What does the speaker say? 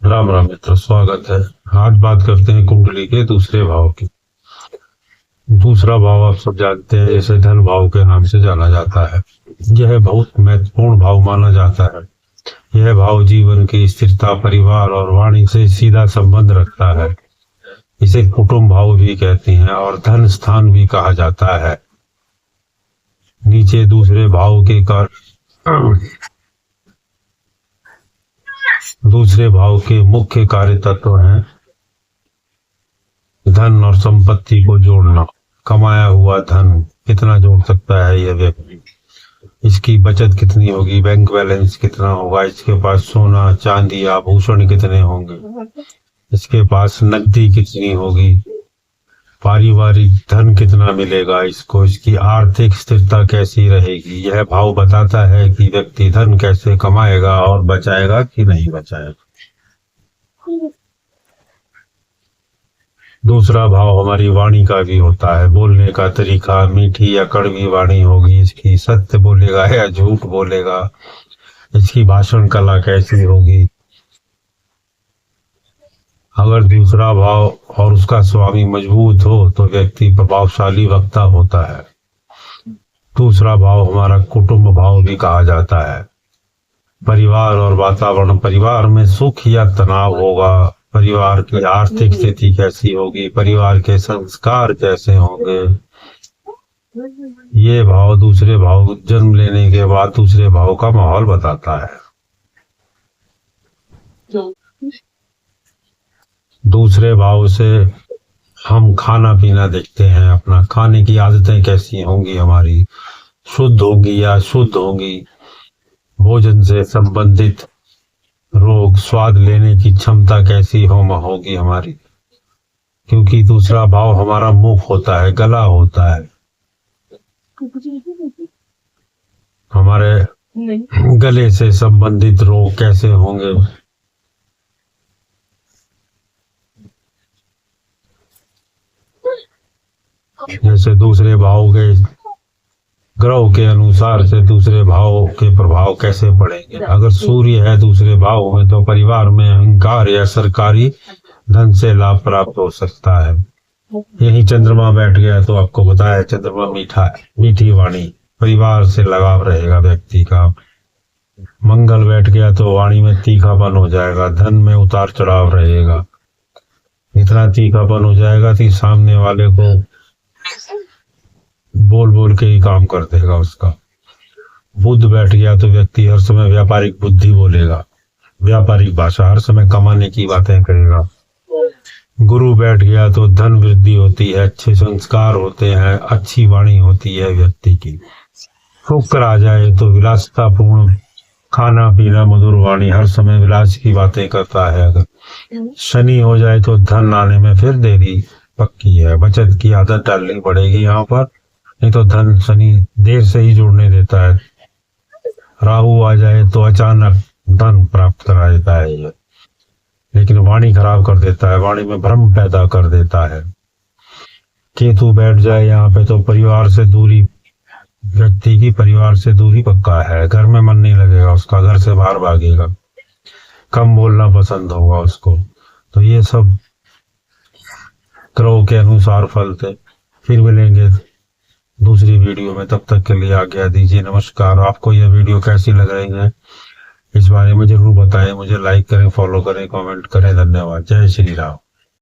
राम राम मित्र, स्वागत है। आज बात करते हैं कुंडली के दूसरे भाव की। दूसरा भाव आप सब जानते हैं, जैसे धन भाव के नाम से जाना जाता है। यह बहुत महत्वपूर्ण भाव माना जाता है। यह भाव जीवन की स्थिरता, परिवार और वाणी से सीधा संबंध रखता है। इसे कुटुंब भाव भी कहते हैं और धन स्थान भी कहा जाता है। नीचे दूसरे भाव के दूसरे भाव के मुख्य कार्य तत्व हैं धन और संपत्ति को जोड़ना। कमाया हुआ धन कितना जोड़ सकता है यह व्यक्ति, इसकी बचत कितनी होगी, बैंक बैलेंस कितना होगा, इसके पास सोना चांदी आभूषण कितने होंगे, इसके पास नकदी कितनी होगी, पारिवारिक धन कितना मिलेगा इसको, इसकी आर्थिक स्थिरता कैसी रहेगी। यह भाव बताता है कि व्यक्ति धन कैसे कमाएगा और बचाएगा कि नहीं बचाएगा। दूसरा भाव हमारी वाणी का भी होता है। बोलने का तरीका, मीठी या कड़वी वाणी होगी इसकी, सत्य बोलेगा या झूठ बोलेगा, इसकी भाषण कला कैसी होगी। अगर दूसरा भाव और उसका स्वामी मजबूत हो तो व्यक्ति प्रभावशाली वक्ता होता है। दूसरा भाव हमारा कुटुंब भाव भी कहा जाता है। परिवार और वातावरण, परिवार में सुख या तनाव होगा, परिवार की आर्थिक स्थिति कैसी होगी, परिवार के संस्कार कैसे होंगे। ये भाव दूसरे भाव जन्म लेने के बाद दूसरे भाव का माहौल बताता है। दूसरे भाव से हम खाना पीना देखते हैं, अपना खाने की आदतें कैसी होंगी, हमारी शुद्ध होंगी या शुद्ध होंगी। भोजन से संबंधित रोग, स्वाद लेने की क्षमता कैसी होगी हमारी, क्योंकि दूसरा भाव हमारा मुख होता है, गला होता है। हमारे गले से संबंधित रोग कैसे होंगे। जैसे दूसरे भाव के ग्रह के अनुसार से दूसरे भाव के प्रभाव कैसे पड़ेंगे। अगर सूर्य है दूसरे भाव में तो परिवार में अहंकार या सरकारी धन से लाभ प्राप्त हो सकता है। यही चंद्रमा बैठ गया तो आपको बताया चंद्रमा मीठा है, मीठी वाणी, परिवार से लगाव रहेगा व्यक्ति का। मंगल बैठ गया तो वाणी में तीखापन हो जाएगा, धन में उतार चढ़ाव रहेगा। इतना तीखापन हो जाएगा कि सामने वाले को बोल बोल के ही काम कर देगा उसका। बुध बैठ गया तो व्यक्ति हर समय व्यापारिक बुद्धि बोलेगा, व्यापारिक भाषा, हर समय कमाने की बातें करेगा। गुरु बैठ गया तो धन वृद्धि होती है, अच्छे संस्कार होते हैं, अच्छी वाणी होती है व्यक्ति की। शुक्र आ जाए तो विलासितापूर्ण खाना पीना, मधुर वाणी, हर समय विलास की बातें करता है। अगर शनि हो जाए तो धन आने में फिर देरी पक्की है, बचत की आदत डालनी पड़ेगी यहाँ पर, नहीं तो धन शनि देर से ही जुड़ने देता है। राहु आ जाए तो अचानक धन प्राप्त करा देता है ये, लेकिन वाणी खराब कर देता है, वाणी में भ्रम पैदा कर देता है। केतु बैठ जाए यहाँ पे तो परिवार से दूरी, व्यक्ति की परिवार से दूरी पक्का है, घर में मन नहीं लगेगा उसका, घर से बाहर भागेगा, कम बोलना पसंद होगा उसको। तो ये सब ग्रहों के अनुसार फल थे। फिर मिलेंगे दूसरी वीडियो में, तब तक के लिए आज्ञा दीजिए। नमस्कार। आपको यह वीडियो कैसी लग रही है इस बारे में जरूर बताएं, मुझे लाइक करें, फॉलो करें, कमेंट करें। धन्यवाद। जय श्री राम।